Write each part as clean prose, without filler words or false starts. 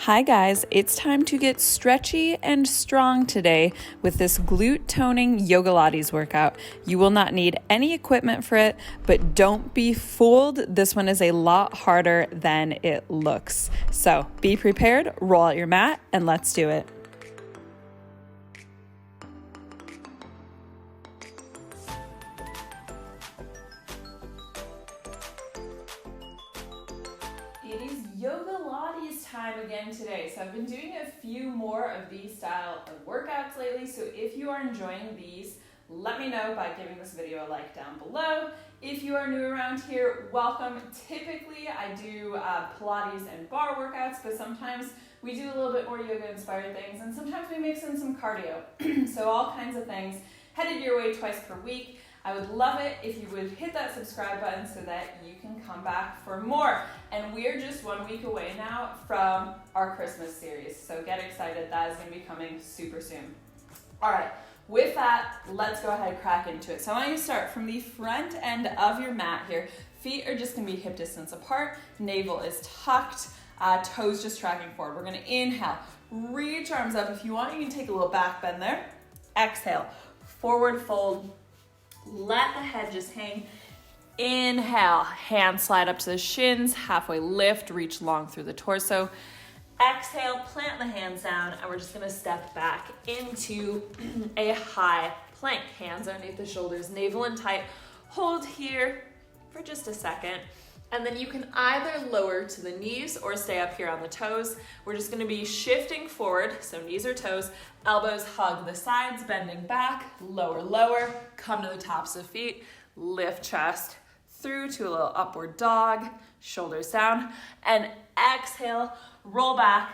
Hi guys, it's time to get stretchy and strong today with this Glute-Toning Yogalates workout. You will not need any equipment for it, but don't be fooled. This one is a lot harder than it looks. So be prepared, roll out your mat, and let's do it. It is Yogalates time again today. So I've been doing a few more of these style of workouts lately. So if you are enjoying these, let me know by giving this video a like down below. If you are new around here, welcome. Typically I do Pilates and bar workouts, but sometimes we do a little bit more yoga inspired things, and sometimes we mix in some cardio. So all kinds of things headed your way twice per week. I would love it if you would hit that subscribe button so that you can come back for more. And we're just 1 week away now from our Christmas series. So get excited, that is gonna be coming super soon. All right, with that, let's go ahead and crack into it. So I want you to start from the front end of your mat here. Feet are just gonna be hip distance apart, navel is tucked, toes just tracking forward. We're gonna inhale, reach arms up. If you want, you can take a little back bend there. Exhale, forward fold. Let the head just hang. Inhale, hands slide up to the shins, halfway lift, reach long through the torso. Exhale, plant the hands down, and we're just gonna step back into a high plank. Hands underneath the shoulders, navel in tight. Hold here for just a second. And then you can either lower to the knees or stay up here on the toes. We're just gonna be shifting forward, so knees or toes, elbows hug the sides, bending back, lower, lower, come to the tops of feet, lift chest through to a little upward dog, shoulders down, and exhale, roll back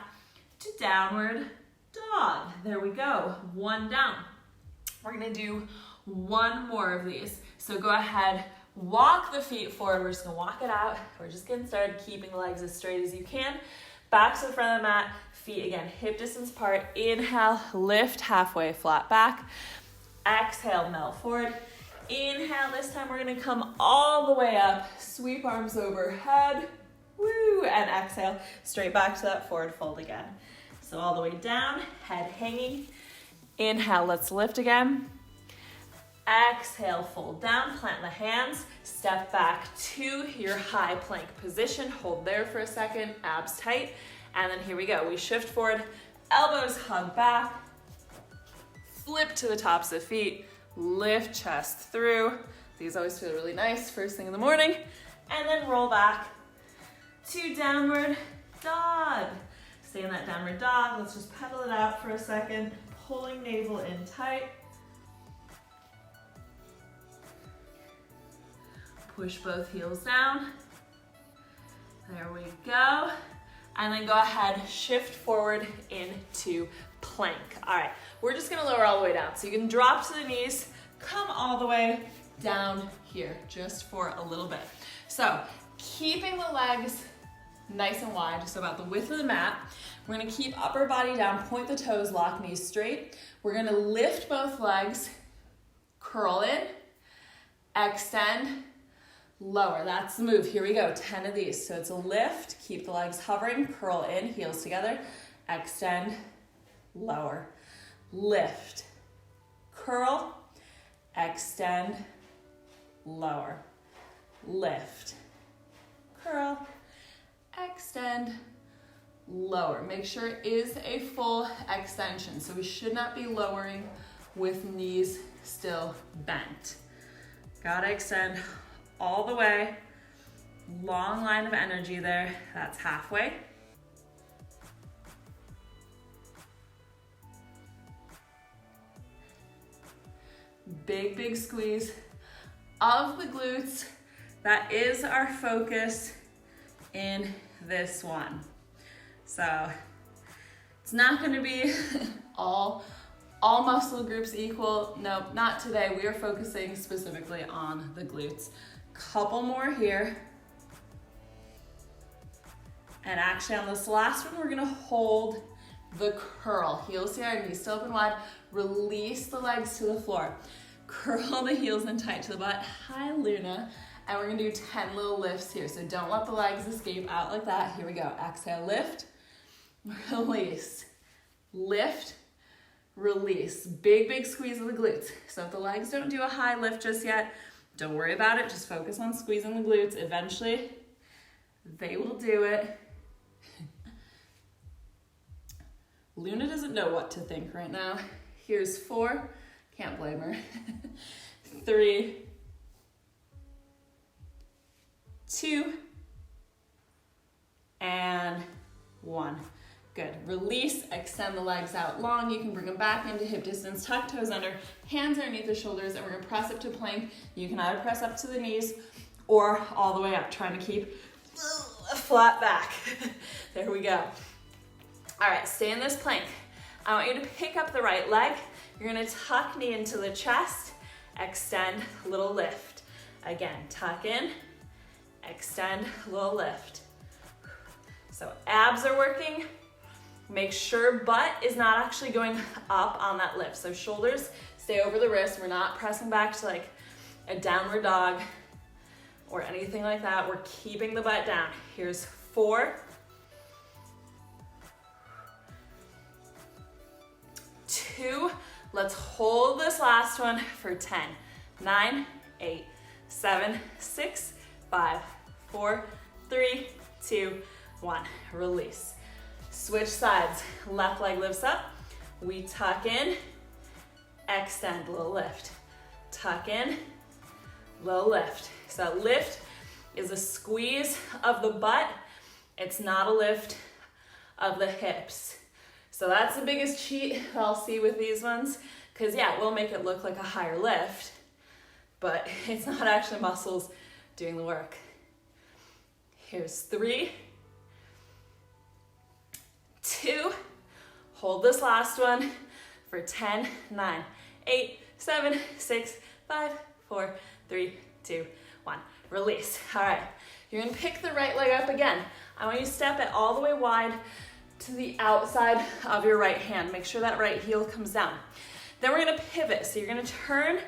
to downward dog. There we go, one down. We're gonna do one more of these. So go ahead, walk the feet forward. We're just gonna walk it out. We're just getting started, keeping the legs as straight as you can. Back to the front of the mat, feet again, hip distance apart. Inhale, lift halfway, flat back. Exhale, melt forward. Inhale, this time we're gonna come all the way up, sweep arms overhead, woo, and exhale, straight back to that forward fold again. So all the way down, head hanging. Inhale, let's lift again. Exhale, fold down, plant the hands, step back to your high plank position. Hold there for a second, abs tight. And then here we go. We shift forward, elbows hug back, flip to the tops of feet, lift chest through. These always feel really nice first thing in the morning. And then roll back to downward dog. Stay in that downward dog. Let's just pedal it out for a second, pulling navel in tight. Push both heels down. There we go. And then go ahead, shift forward into plank. All right, we're just gonna lower all the way down. So you can drop to the knees, come all the way down here, just for a little bit. So keeping the legs nice and wide, just about the width of the mat. We're gonna keep upper body down, point the toes, lock knees straight. We're gonna lift both legs, curl in, extend, lower. That's the move. Here we go, 10 of these. So it's a lift, keep the legs hovering, curl in, heels together, extend, lower, lift, curl, extend, lower, lift, curl, extend, lower. Make sure it is a full extension. So we should not be lowering with knees still bent. Gotta extend all the way. Long line of energy there. That's halfway. Big, big squeeze of the glutes. That is our focus in this one. So it's not going to be all muscle groups equal. Nope, not today. We are focusing specifically on the glutes. Couple more here. And actually on this last one, we're gonna hold the curl. Heels here, knees still open wide. Release the legs to the floor. Curl the heels in tight to the butt. Hi, Luna. And we're gonna do 10 little lifts here. So don't let the legs escape out like that. Here we go. Exhale, lift. We're release, lift, release. Big, big squeeze of the glutes. So if the legs don't do a high lift just yet, don't worry about it. Just focus on squeezing the glutes. Eventually, they will do it. Luna doesn't know what to think right now. Here's 4. Can't blame her. 3, 2, and 1. Good. Release, extend the legs out long. You can bring them back into hip distance, tuck toes under, hands underneath the shoulders, and we're gonna press up to plank. You can either press up to the knees or all the way up, trying to keep a flat back. There we go. All right, stay in this plank. I want you to pick up the right leg. You're gonna tuck knee into the chest, extend, little lift. Again, tuck in, extend, little lift. So abs are working. Make sure butt is not actually going up on that lift. So shoulders stay over the wrist. We're not pressing back to like a downward dog or anything like that. We're keeping the butt down. Here's 4, 2. Let's hold this last one for 10, 9, 8, 7, 6, 5, 4, 3, 2, 1. Release. Switch sides. Left leg lifts up. We tuck in, extend, little lift. Tuck in, little lift. So lift is a squeeze of the butt. It's not a lift of the hips. So that's the biggest cheat I'll see with these ones, because yeah, it will make it look like a higher lift, but it's not actually muscles doing the work. Here's 3, 2, hold this last one for 10, 9, 8, 7, 6, 5, 4, 3, 2, 1. Release. All right, you're gonna pick the right leg up again. I want you to step it all the way wide to the outside of your right hand. Make sure that right heel comes down. Then we're gonna pivot. So you're gonna turn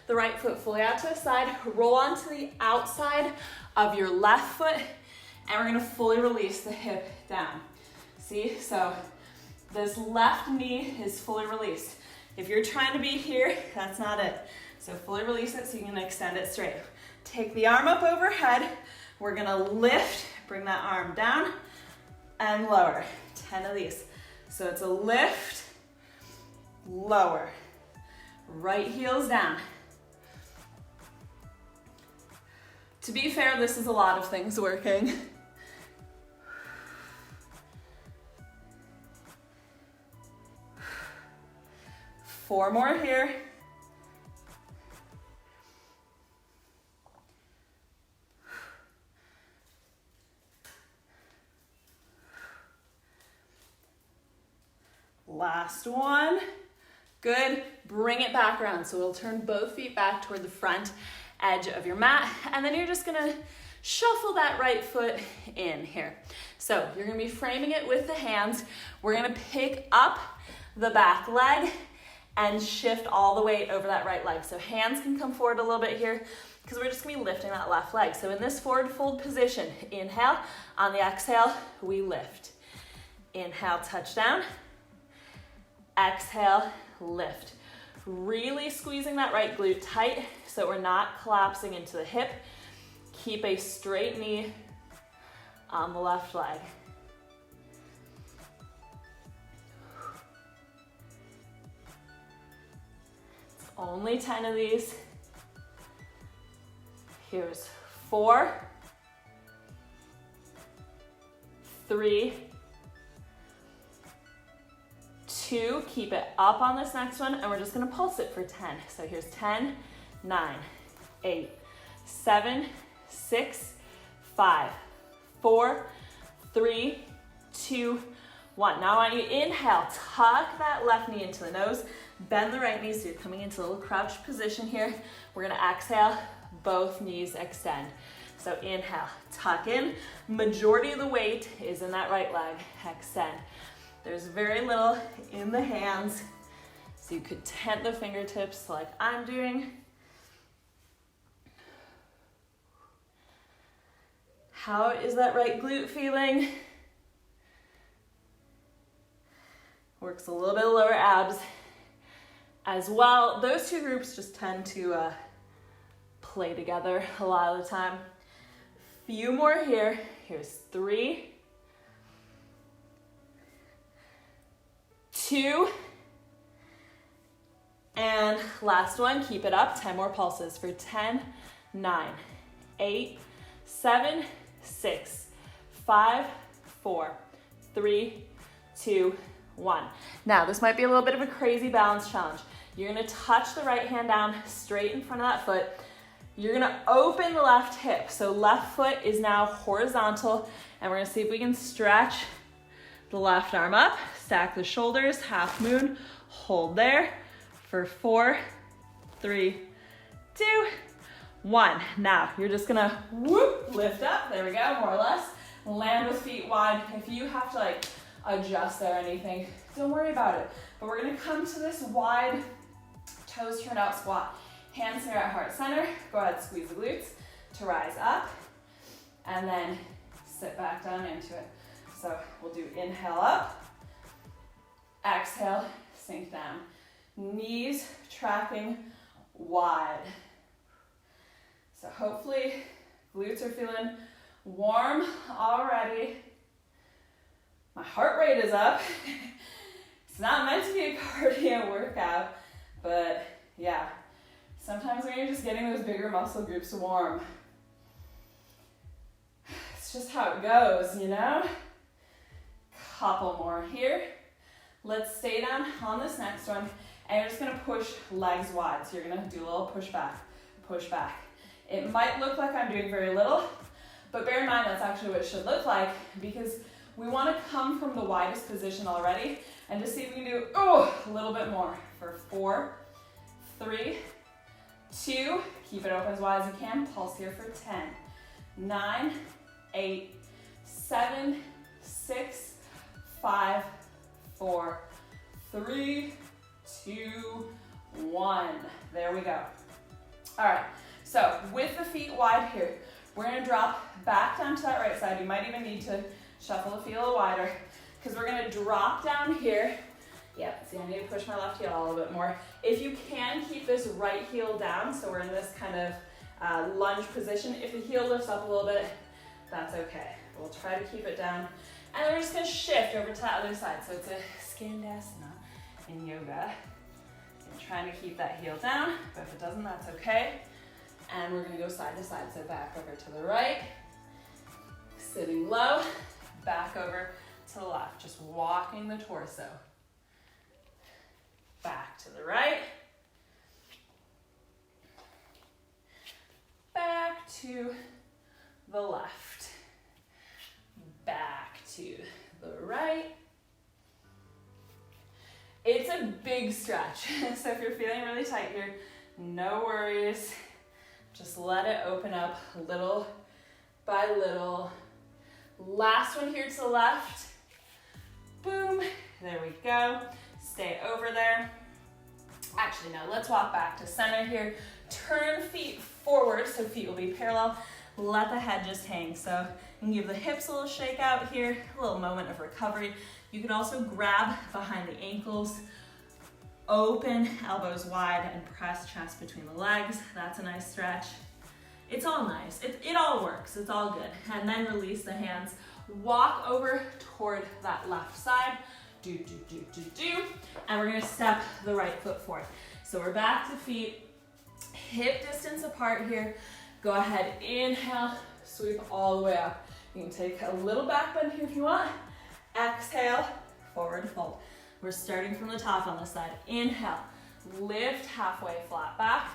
the right foot fully out to the side, roll onto the outside of your left foot, and we're gonna fully release the hip down. See, so this left knee is fully released. If you're trying to be here, that's not it. So fully release it so you can extend it straight. Take the arm up overhead. We're gonna lift, bring that arm down and lower. 10 of these. So it's a lift, lower. Right heel's down. To be fair, this is a lot of things working. 4 more here. Last one. Good. Bring it back around. So we'll turn both feet back toward the front edge of your mat, and then you're just gonna shuffle that right foot in here. So you're gonna be framing it with the hands. We're gonna pick up the back leg and shift all the weight over that right leg. So hands can come forward a little bit here because we're just gonna be lifting that left leg. So in this forward fold position, inhale, on the exhale, we lift. Inhale, touch down. Exhale, lift. Really squeezing that right glute tight so we're not collapsing into the hip. Keep a straight knee on the left leg. It's only 10 of these. Here's 4, 3, 2, keep it up on this next one, and we're just gonna pulse it for 10. So here's 10, 9, 8, 7, 6, 5, 4, 3, 2, 1. Now I want you to inhale, tuck that left knee into the nose, bend the right knee so you're coming into a little crouched position here. We're gonna exhale, both knees extend. So inhale, tuck in. Majority of the weight is in that right leg, extend. There's very little in the hands, so you could tent the fingertips like I'm doing. How is that right glute feeling? Works a little bit lower abs as well. Those two groups just tend to play together a lot of the time. Few more here. Here's 3, 2, and last one. Keep it up. 10 more pulses for 10, 9, 8, 7, 6, 5, 4, 3, 2, 1. Now, this might be a little bit of a crazy balance challenge. You're gonna touch the right hand down straight in front of that foot. You're gonna open the left hip. So left foot is now horizontal, and we're gonna see if we can stretch the left arm up, stack the shoulders, half moon, hold there for 4, 3, 2, 1. Now, you're just gonna whoop, lift up, there we go, more or less. Land with feet wide. If you have to like adjust or anything, don't worry about it. But we're gonna come to this wide toes turned out squat. Hands here at heart center. Go ahead, squeeze the glutes to rise up, and then sit back down into it. So we'll do inhale up, exhale, sink down. Knees tracking wide. So hopefully glutes are feeling warm already. My heart rate is up. It's not meant to be a cardio workout, but yeah, sometimes when you're just getting those bigger muscle groups warm, it's just how it goes, you know? Couple more here. Let's stay down on this next one, and you're just gonna push legs wide. So you're gonna do a little push back, push back. It might look like I'm doing very little, but bear in mind that's actually what it should look like, because we wanna come from the widest position already, and just see if we can do a little bit more for 4, 3, 2, keep it open as wide as you can, pulse here for 10, 9, 8, 7, 6, 5, 4, 3, 2, 1. There we go. All right, so with the feet wide here, we're gonna drop back down to that right side. You might even need to shuffle the feet a little wider, because we're gonna drop down here. Yep, see, I need to push my left heel a little bit more. If you can, keep this right heel down, so we're in this kind of lunge position. If the heel lifts up a little bit, that's okay. We'll try to keep it down. And then we're just gonna shift over to the other side. So it's a skandasana in yoga. I'm trying to keep that heel down, but if it doesn't, that's okay. And we're gonna go side to side. So back over to the right, sitting low, back over to the left, just walking the torso. Back to the right, back to the left, back to the right. It's a big stretch, so if you're feeling really tight here, no worries. Just let it open up little by little. Last one here to the left. Boom, there we go. Stay over there. Actually, no, let's walk back to center here. Turn feet forward, so feet will be parallel. Let the head just hang. So you can give the hips a little shake out here, a little moment of recovery. You can also grab behind the ankles, open elbows wide, and press chest between the legs. That's a nice stretch. It's all nice. It all works. It's all good. And then release the hands. Walk over toward that left side. Do. And we're gonna step the right foot forward. So we're back to feet, hip distance apart here. Go ahead, inhale, sweep all the way up. You can take a little back bend here if you want. Exhale, forward fold. We're starting from the top on this side. Inhale, lift halfway, flat back.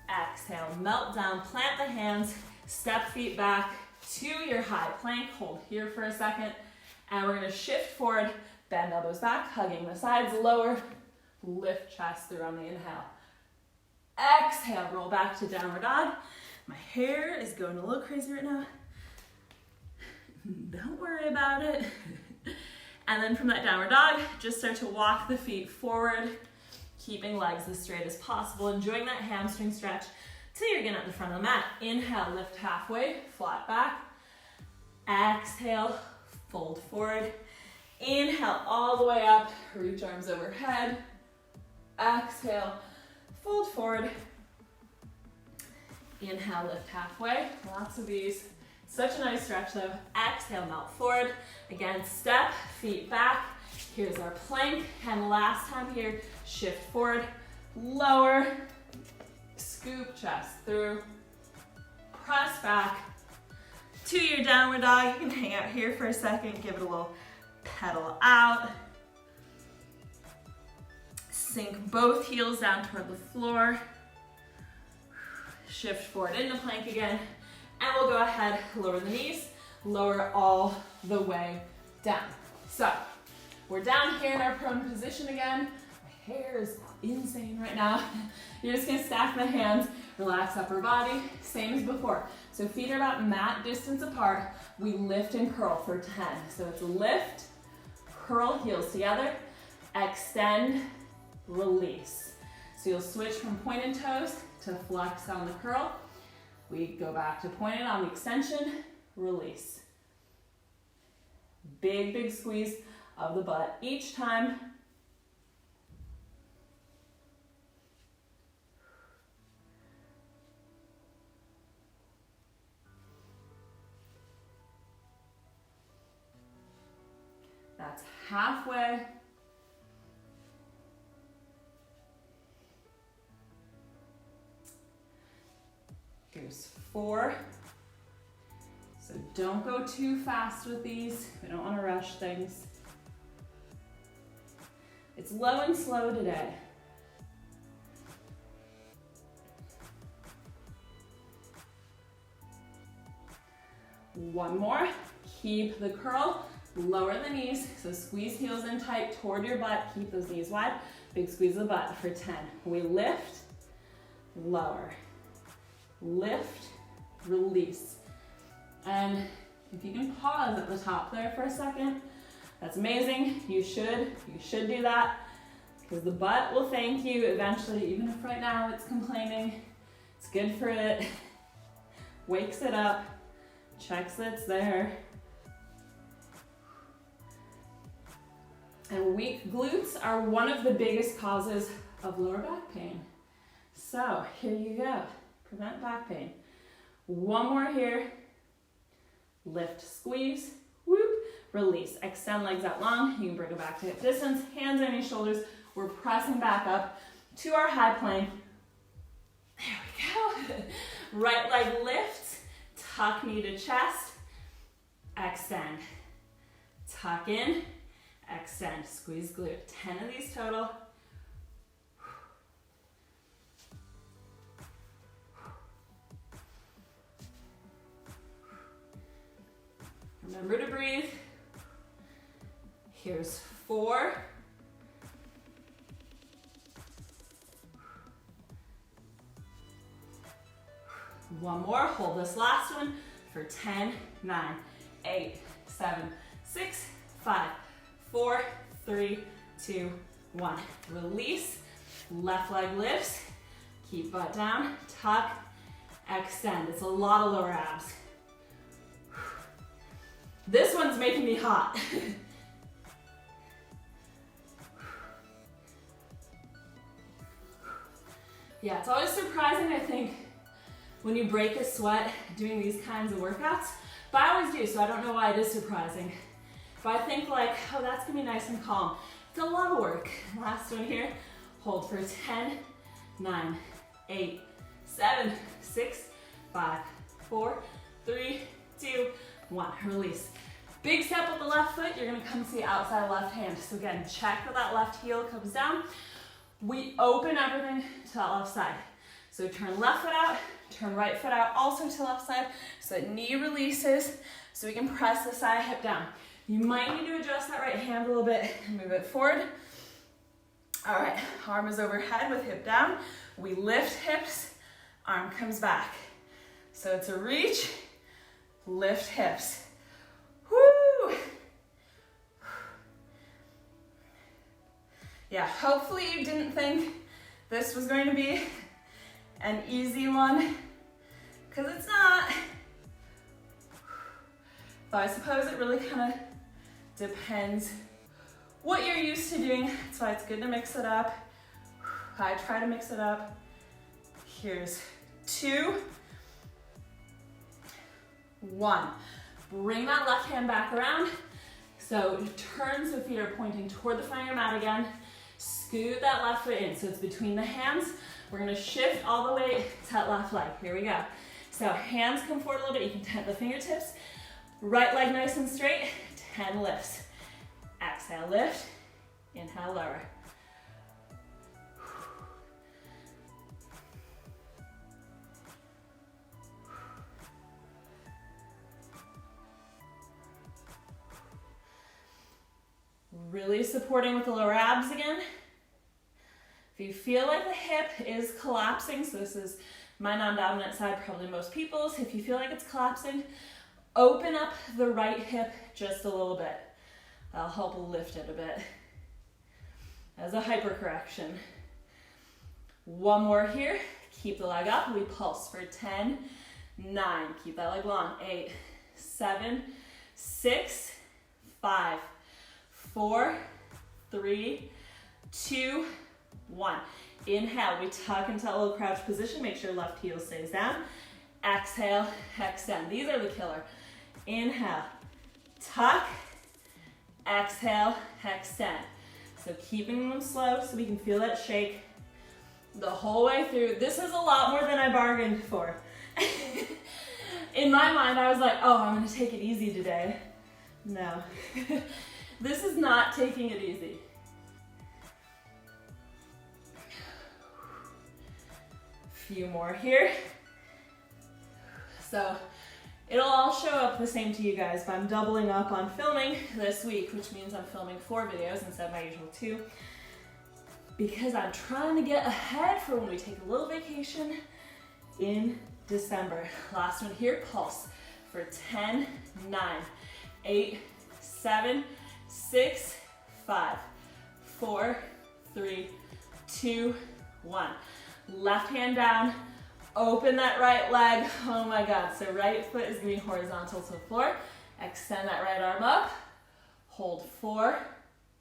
Exhale, melt down, plant the hands, step feet back to your high plank. Hold here for a second. And we're gonna shift forward, bend elbows back, hugging the sides, lower, lift chest through on the inhale. Exhale, roll back to downward dog. My hair is going a little crazy right now. Don't worry about it. And then from that downward dog, just start to walk the feet forward, keeping legs as straight as possible, enjoying that hamstring stretch till you're getting at the front of the mat. Inhale, lift halfway, flat back. Exhale, fold forward. Inhale all the way up, reach arms overhead. Exhale, fold forward. Inhale, lift halfway. Lots of these. Such a nice stretch though. Exhale, melt forward. Again, step, feet back. Here's our plank. And last time here, shift forward, lower, scoop chest through, press back to your downward dog. You can hang out here for a second, give it a little pedal out. Sink both heels down toward the floor. Shift forward into plank again. And we'll go ahead, lower the knees, lower all the way down. So, we're down here in our prone position again. My hair is insane right now. You're just gonna stack the hands, relax upper body, same as before. So feet are about mat distance apart. We lift and curl for 10. So it's lift, curl, heels together, extend, release. So you'll switch from pointed toes to flex on the curl. We go back to pointed on the extension, release. Big, big squeeze of the butt each time. That's halfway. Here's 4. So don't go too fast with these. We don't want to rush things. It's low and slow today. One more. Keep the curl. Lower the knees. So squeeze heels in tight toward your butt. Keep those knees wide. Big squeeze of the butt for 10. We lift, lower. Lift, release. And if you can pause at the top there for a second, that's amazing. You should do that because the butt will thank you eventually, even if right now it's complaining. It's good for it. Wakes it up, checks that it's there. And weak glutes are one of the biggest causes of lower back pain. So here you go. Prevent back pain. One more here. Lift, squeeze, whoop, release. Extend legs out long. You can bring it back to hip distance. Hands on your shoulders. We're pressing back up to our high plank. There we go. Right leg lifts. Tuck knee to chest. Extend. Tuck in. Extend. Squeeze glute. 10 of these total. Remember to breathe. Here's 4. One more. Hold this last one for 10, 9, 8, 7, 6, 5, 4, 3, 2, 1. Release. Left leg lifts. Keep butt down. Tuck. Extend. It's a lot of lower abs. This one's making me hot. Yeah, it's always surprising, I think, when you break a sweat doing these kinds of workouts. But I always do, so I don't know why it is surprising. But I think like, oh, that's gonna be nice and calm. It's a lot of work. Last one here. Hold for 10, 9, 8, 7, 6, 5, 4, 3, 2, 1. Release. Big step with the left foot. You're gonna come to the outside left hand. So again, check that that left heel comes down. We open everything to that left side. So turn left foot out, turn right foot out, also to left side, so that knee releases, so we can press the side hip down. You might need to adjust that right hand a little bit and move it forward. All right, arm is overhead with hip down. We lift hips, arm comes back. So it's a reach, lift hips. Woo! Yeah, hopefully you didn't think this was going to be an easy one, because it's not. But I suppose it really kind of depends what you're used to doing. That's why it's good to mix it up. I try to mix it up. Here's 2, 1. Bring that left hand back around. So turn so feet are pointing toward the front of your mat again. Scoot that left foot in, so it's between the hands. We're gonna shift all the way to that left leg. Here we go. So hands come forward a little bit. You can tent the fingertips. Right leg nice and straight. 10 lifts. Exhale, lift. Inhale, lower. Really supporting with the lower abs again. If you feel like the hip is collapsing, so this is my non-dominant side, probably most people's. If you feel like it's collapsing, open up the right hip just a little bit. That'll help lift it a bit. As a hypercorrection. 1 more here. Keep the leg up. We pulse for 10, 9. Keep that leg long. 8, 7, 6, 5, 4, 3, 2, 1. Inhale, we tuck into that little crouch position. Make sure left heel stays down. Exhale, extend. These are the killer. Inhale, tuck, exhale, extend. So keeping them slow so we can feel that shake the whole way through. This is a lot more than I bargained for. In my mind, I was like, oh, I'm gonna take it easy today. No. This is not taking it easy. Few more here. So it'll all show up the same to you guys, but I'm doubling up on filming this week, which means I'm filming 4 videos instead of my usual 2, because I'm trying to get ahead for when we take a little vacation in December. Last one here, pulse for 10, 9, 8, 7, 6, 5, 4, 3, 2, 1. Left hand down, open that right leg. Oh my God, so right foot is gonna be horizontal to the floor. Extend that right arm up. Hold 4,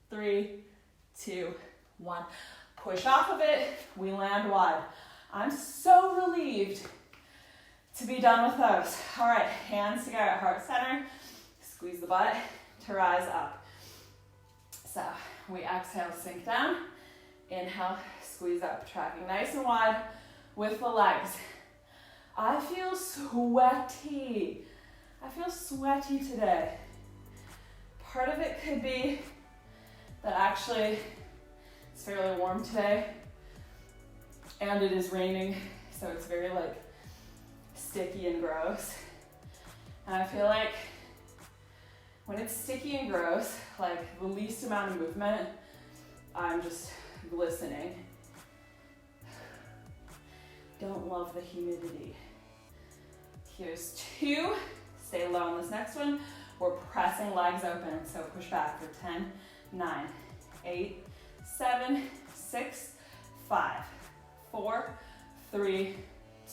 3, 2, 1. Push off of it, we land wide. I'm so relieved to be done with those. All right, hands together at heart center. Squeeze the butt to rise up. So we exhale, sink down. Inhale, squeeze up, tracking nice and wide with the legs. I feel sweaty. I feel sweaty today. Part of it could be that actually it's fairly warm today and it is raining, so it's very like sticky and gross. And I feel like when it's sticky and gross, like the least amount of movement, I'm just glistening. Don't love the humidity. Here's 2. Stay low on this next one. We're pressing legs open, so push back for 10, 9, 8, 7, 6, 5, 4, 3,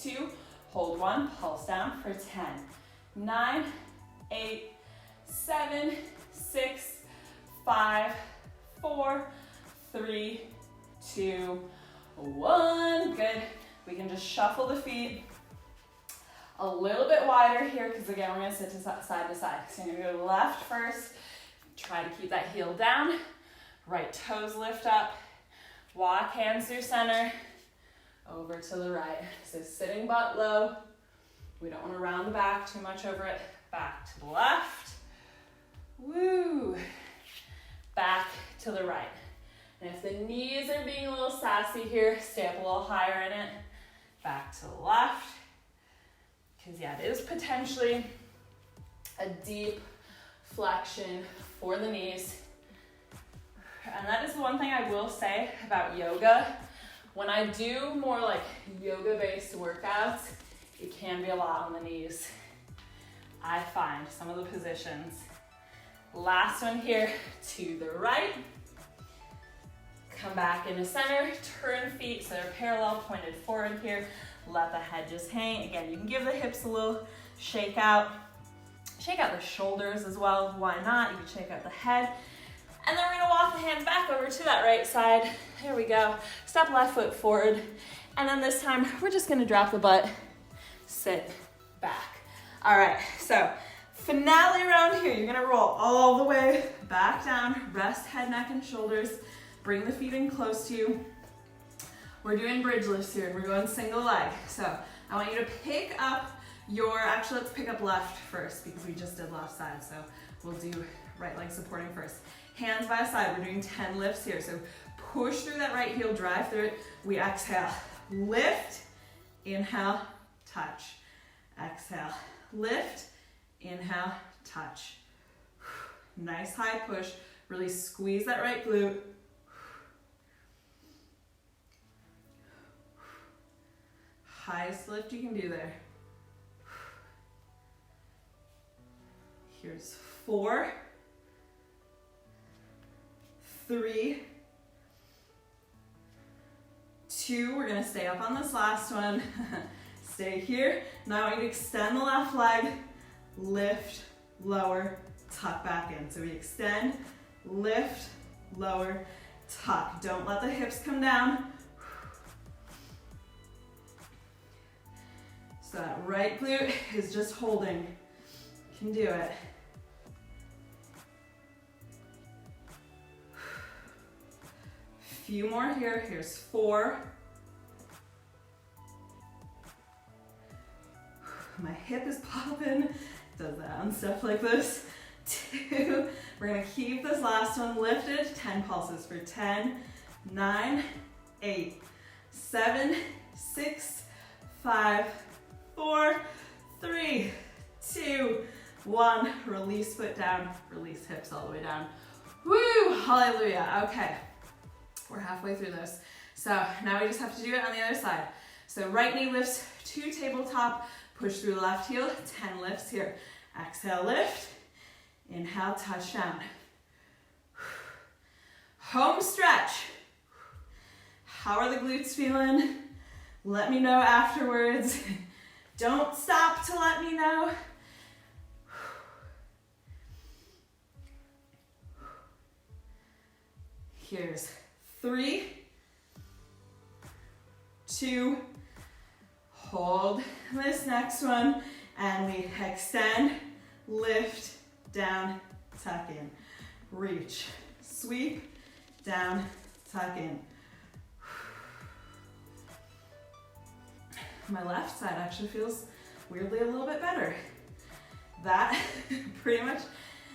2. Hold 1, pulse down for 10, 9, 8, 7, 6, 5, 4, 3, 2, 1. Good. We can just shuffle the feet a little bit wider here, because again, we're gonna sit to side to side. So you're gonna go left first. Try to keep that heel down. Right toes lift up. Walk hands through center. Over to the right. So sitting butt low. We don't want to round the back too much over it. Back to the left. Woo. Back to the right. And if the knees are being a little sassy here, stay up a little higher in it. Back to the left. Because yeah, it is potentially a deep flexion for the knees. And that is the one thing I will say about yoga. When I do more like yoga-based workouts, it can be a lot on the knees. I find some of the positions. Last one here, to the right. Come back into center, turn feet so they're parallel, pointed forward here. Let the head just hang. Again, you can give the hips a little shake out. Shake out the shoulders as well, why not? You can shake out the head. And then we're gonna walk the hands back over to that right side. There we go. Step left foot forward. And then this time, we're just gonna drop the butt, sit back. All right, so finale round here. You're gonna roll all the way back down, rest head, neck, and shoulders. Bring the feet in close to you. We're doing bridge lifts here. We're going single leg. So I want you to pick up actually let's pick up left first because we just did left side. So we'll do right leg supporting first. Hands by side, we're doing 10 lifts here. So push through that right heel, drive through it. We exhale, lift, inhale, touch. Exhale, lift, inhale, touch. Nice high push. Really squeeze that right glute. Highest lift you can do there. Here's 4, 3, 2. We're gonna stay up on this last one. Stay here. Now I want you to extend the left leg, lift, lower, tuck back in. So we extend, lift, lower, tuck. Don't let the hips come down. So that right glute is just holding. You can do it. Few more here. Here's 4. My hip is popping. Does that on stuff like this. 2. We're gonna keep this last one lifted. 10 pulses for 10, 9, 8, 7, 6, 5, 4, 3, 2, 1. Release foot down, release hips all the way down. Woo, hallelujah. Okay, we're halfway through this. So now we just have to do it on the other side. So right knee lifts to tabletop, push through the left heel, 10 lifts here. Exhale, lift, inhale, touch down. Home stretch. How are the glutes feeling? Let me know afterwards. Don't stop to let me know. Here's 3, 2, hold this next one, and we extend, lift, down, tuck in. Reach, sweep, down, tuck in. My left side actually feels weirdly a little bit better. That pretty much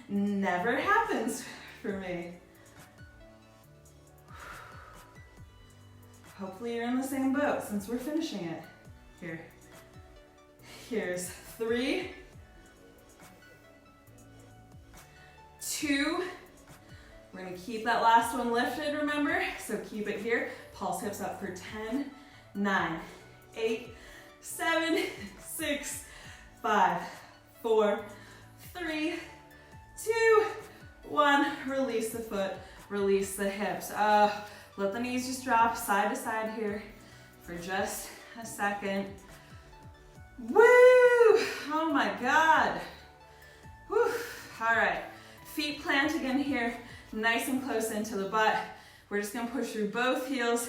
never happens for me. Hopefully you're in the same boat since we're finishing it. Here. Here's 3, 2. We're gonna keep that last one lifted, remember? So keep it here. Pulse hips up for 10, 9, 8, 7, 6, 5, 4, 3, 2, 1. Release the foot, release the hips. Let the knees just drop side to side here for just a second. Woo! Oh my God. Whew. All right, feet plant again here, nice and close into the butt. We're just gonna push through both heels,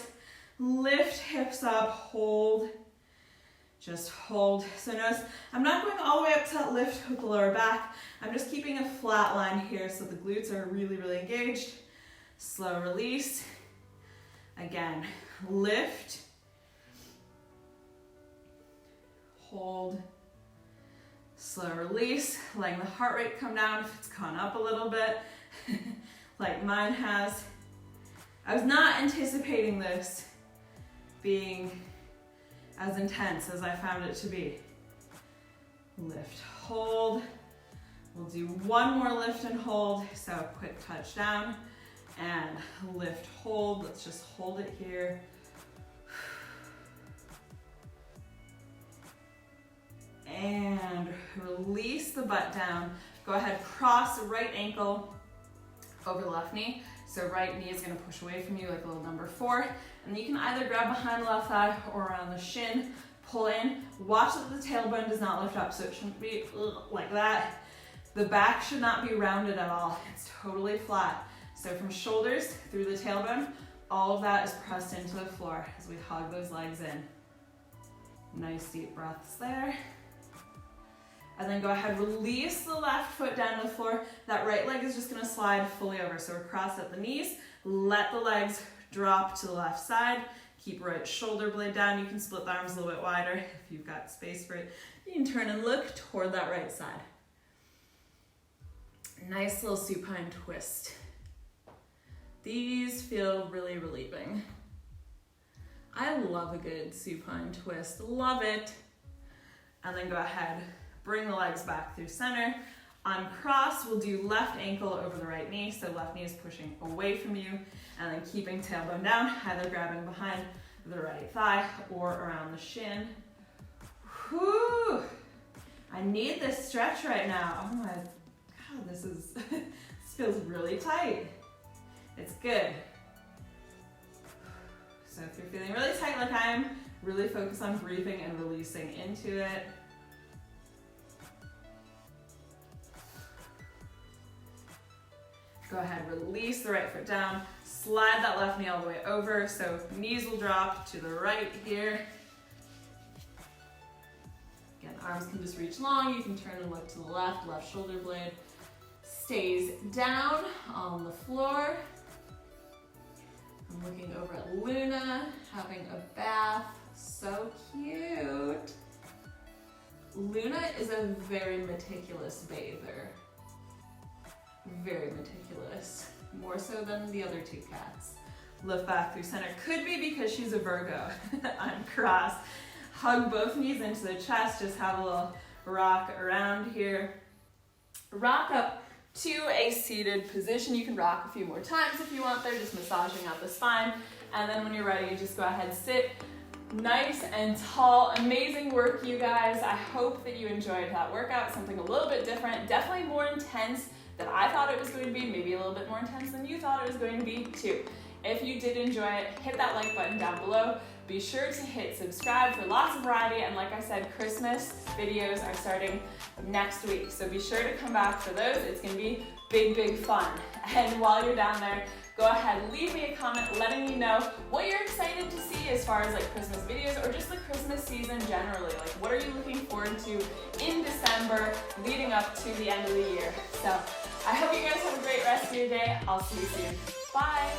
lift hips up, hold, just hold. So notice, I'm not going all the way up to that lift with the lower back. I'm just keeping a flat line here so the glutes are really, really engaged. Slow release. Again, lift, hold, slow release, letting the heart rate come down if it's gone up a little bit, like mine has. I was not anticipating this being as intense as I found it to be. Lift, hold. We'll do one more lift and hold, so quick touch down. And lift, hold. Let's just hold it here. And release the butt down. Go ahead, cross the right ankle over the left knee. So right knee is gonna push away from you like a little number 4. And you can either grab behind the left thigh or around the shin, pull in. Watch that the tailbone does not lift up, so it shouldn't be like that. The back should not be rounded at all. It's totally flat. So from shoulders through the tailbone, all of that is pressed into the floor as we hug those legs in. Nice deep breaths there. And then go ahead, release the left foot down to the floor. That right leg is just gonna slide fully over. So we're crossed at the knees. Let the legs drop to the left side. Keep right shoulder blade down. You can split the arms a little bit wider if you've got space for it. You can turn and look toward that right side. Nice little supine twist. These feel really relieving. I love a good supine twist, love it. And then go ahead, bring the legs back through center. On cross, we'll do left ankle over the right knee, so left knee is pushing away from you, and then keeping tailbone down, either grabbing behind the right thigh or around the shin. Whew! I need this stretch right now. Oh my God, this feels really tight. It's good. So if you're feeling really tight like I am, really focus on breathing and releasing into it. Go ahead, release the right foot down, slide that left knee all the way over, so knees will drop to the right here. Again, arms can just reach long, you can turn and look to the left, left shoulder blade stays down on the floor. I'm looking over at Luna, having a bath, so cute. Luna is a very meticulous bather. Very meticulous, more so than the other two cats. Lift back through center. Could be because she's a Virgo. On cross. Hug both knees into the chest. Just have a little rock around here. Rock up to a seated position. You can rock a few more times if you want there, just massaging out the spine. And then when you're ready, just go ahead, sit nice and tall. Amazing work, you guys. I hope that you enjoyed that workout. Something a little bit different, definitely more intense than I thought it was going to be, maybe a little bit more intense than you thought it was going to be too. If you did enjoy it, hit that like button down below. Be sure to hit subscribe for lots of variety, and like I said, Christmas videos are starting next week, so be sure to come back for those. It's going to be big, big fun. And while you're down there, go ahead, leave me a comment letting me know what you're excited to see as far as like Christmas videos or just the Christmas season generally. Like, what are you looking forward to in December leading up to the end of the year? So I hope you guys have a great rest of your day. I'll see you soon. Bye.